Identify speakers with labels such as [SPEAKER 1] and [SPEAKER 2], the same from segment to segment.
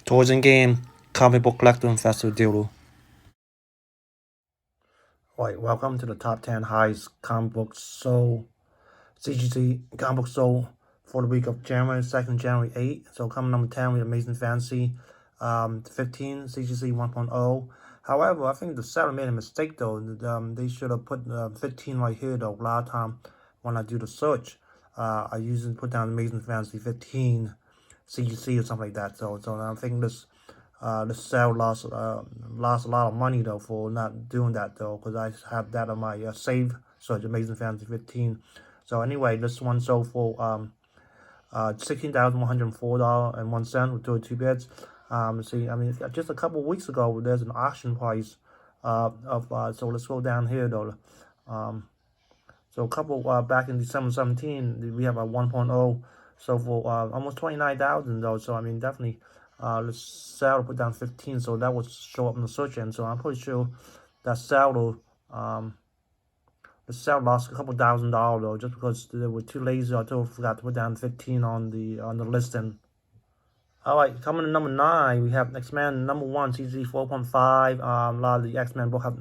[SPEAKER 1] Toys and Game Comic Book Collector and Festival Dealer. Alright, welcome to the top 10 highest comic books sold, CGC comic books sold for the week of January 2nd, January 8th. So coming number 10, we have Amazing Fantasy 15, CGC 1.0. However, I think the seller made a mistake though. They should have put 15 right here though. A lot of time when I do the search, I usually put down Amazing Fantasy 15 CGC or something like that. So I think this sale lost a lot of money though for not doing that though, because I have that on my save search, Amazing Fantasy 15. So anyway, this one sold for $16,104.01 with 32 bits. See, I mean, just a couple of weeks ago, there's an auction price so let's go down here though. So a couple back in December 17, we have a 1.0, so for almost 29,000 though. So I mean, definitely the seller put down 15, so that would show up in the search end. So I'm pretty sure that seller the seller lost a couple $1,000 though, just because they were too lazy or too forgot to put down 15 on the listing. Alright, coming to number 9, we have X-Men number 1, CCC 4.5. A lot of the X-Men book have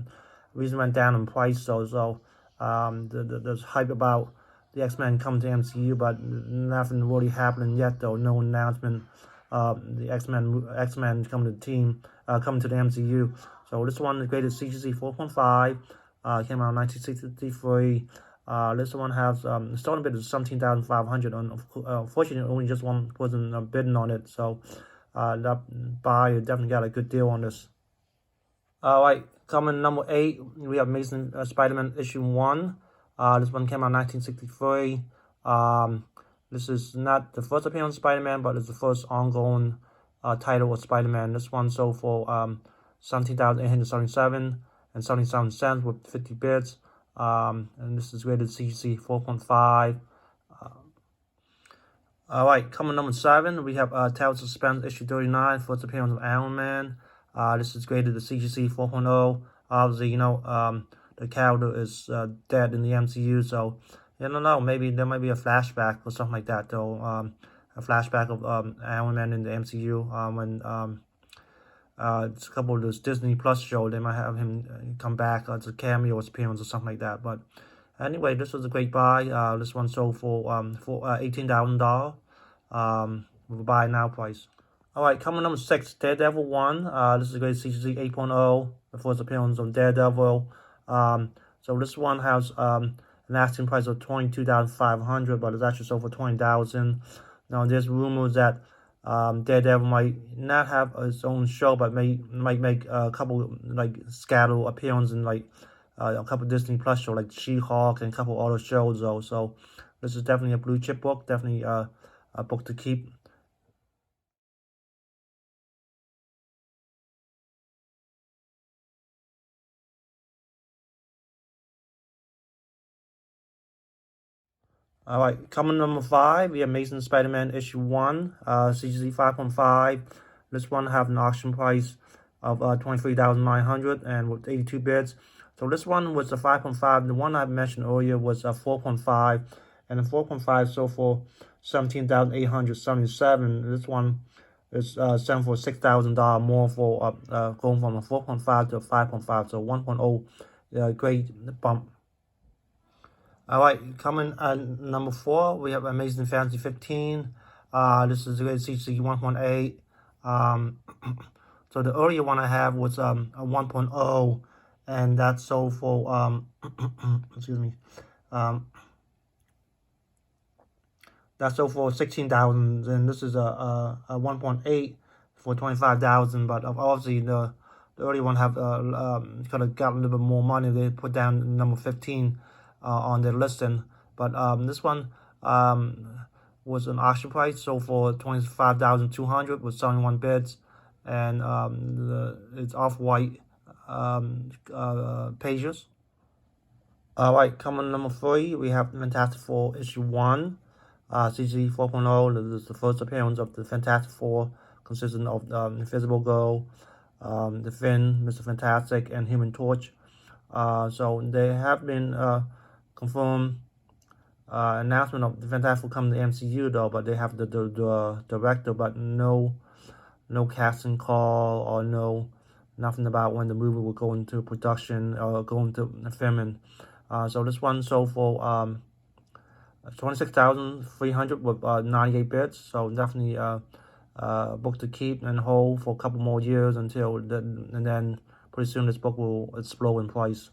[SPEAKER 1] recently went down in price, so there's hype about the X-Men coming to MCU, but nothing really happening yet though. No announcement. The X-Men coming to the team, coming to the MCU. So this one is graded CGC 4.5. Came out in 1963. This one has starting bid is 17,500. Unfortunately, only just one person bidding on it. So that buyer definitely got a good deal on this. Alright, coming number 8, we have Amazing Spider-Man issue 1. This one came out in 1963. This is not the first appearance of Spider-Man, but it's the first ongoing title of Spider-Man. This one sold for 17,877 and 77 cents with 50 bits. And this is rated CGC 4.5. Alright, coming number 7, we have Tales of Suspense issue 39, first appearance of Iron Man. This is graded to CGC 4.0. Obviously, you know, the character is dead in the MCU, so I don't know, maybe there might be a flashback or something like that, though. A flashback of Iron Man in the MCU when it's a couple of those Disney Plus show, they might have him come back as a cameo appearance or something like that. But anyway, this was a great buy. This one sold for $18,000 with a buy now price. Alright, coming number 6, Daredevil 1. This is a great CGC 8.0, the first appearance of Daredevil. So this one has an asking price of $22,500, but it's actually sold for $20,000. Now there's rumors that Daredevil might not have its own show, but might make a couple like scattered appearances in like a couple Disney Plus shows like She-Hulk and a couple other shows though. So this is definitely a blue chip book, definitely a book to keep. Alright, coming number 5, we have Amazing Spider-Man issue 1, CGC 5.5. This one have an auction price of 23,900 and with 82 bids. So this one was a 5.5. The one I mentioned earlier was a 4.5, and the 4.5 sold for 17,877. This one is selling for $6,000 more for going from a 4.5 to a 5.5. So 1.0, great bump. Alright, coming number 4, we have Amazing Fantasy 15. This is a CCC 1.8. So the earlier one I have was a 1.0, and that sold for excuse me, that sold for 16,000, and this is a 1.8 for 25,000. But obviously the earlier one have could have got a little bit more money. They put down number 15 on their listing, but this one was an auction price, so for 25,200 with 71 bids, and it's off-white pages. Alright, coming number 3, we have Fantastic Four issue 1, CC 4.0. This is the first appearance of the Fantastic Four, consisting of Invisible Girl, the Finn, Mr. Fantastic, and Human Torch. So they have been confirmed announcement of the Fantastic Four coming to the MCU though, but they have the director, but no no casting call or nothing about when the movie will go into production or go into filming. So this one sold for 26,300 with 98 bits. So definitely book to keep and hold for a couple more years and then pretty soon this book will explode in price.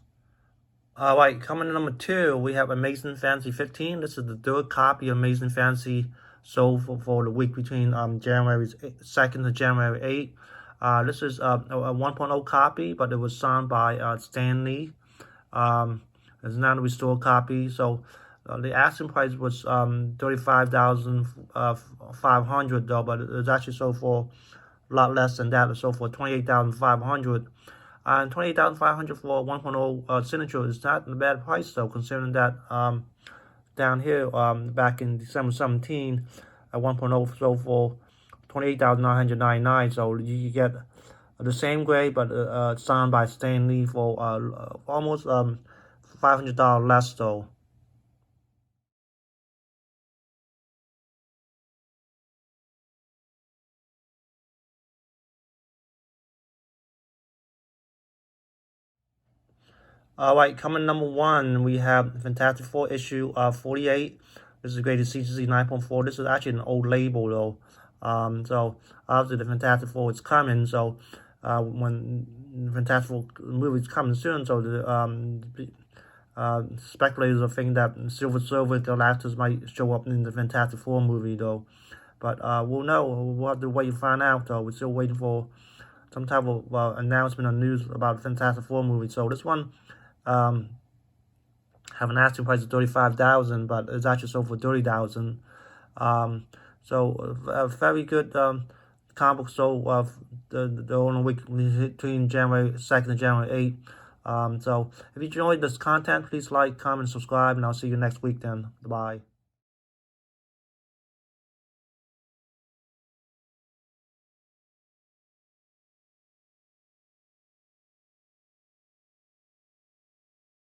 [SPEAKER 1] All right, coming to number 2, we have Amazing Fantasy 15. This is the 3rd copy of Amazing Fantasy sold for the week between January 2nd to January 8th. This is a 1.0 copy, but it was signed by Stan Lee. It's not a restored copy, so the asking price was 35,500 though, but it was actually sold for a lot less than that. It sold for 28,500. And 28,500 for a 1.0 signature is not a bad price though, considering that down here back in December 17, a 1.0 sold for 28,999. So you get the same grade, but signed by Stan Lee for almost $500 less though. All right, coming number 1, we have Fantastic Four issue 48. This is graded CCC 9.4. This is actually an old label though. So obviously the Fantastic Four is coming. So when Fantastic Four movie is coming soon, so the speculators are thinking that Silver Surfer Galactus might show up in the Fantastic Four movie though. But we'll know. We'll have to wait and find out though. We're still waiting for some type of announcement or news about the Fantastic Four movie. So this one have an asking price of 35,000, but it's actually sold for 30,000. So a very good comic book sold the only week between January 2nd and January 8th. So if you enjoyed this content, please like, comment, subscribe, and I'll see you next week then. Bye.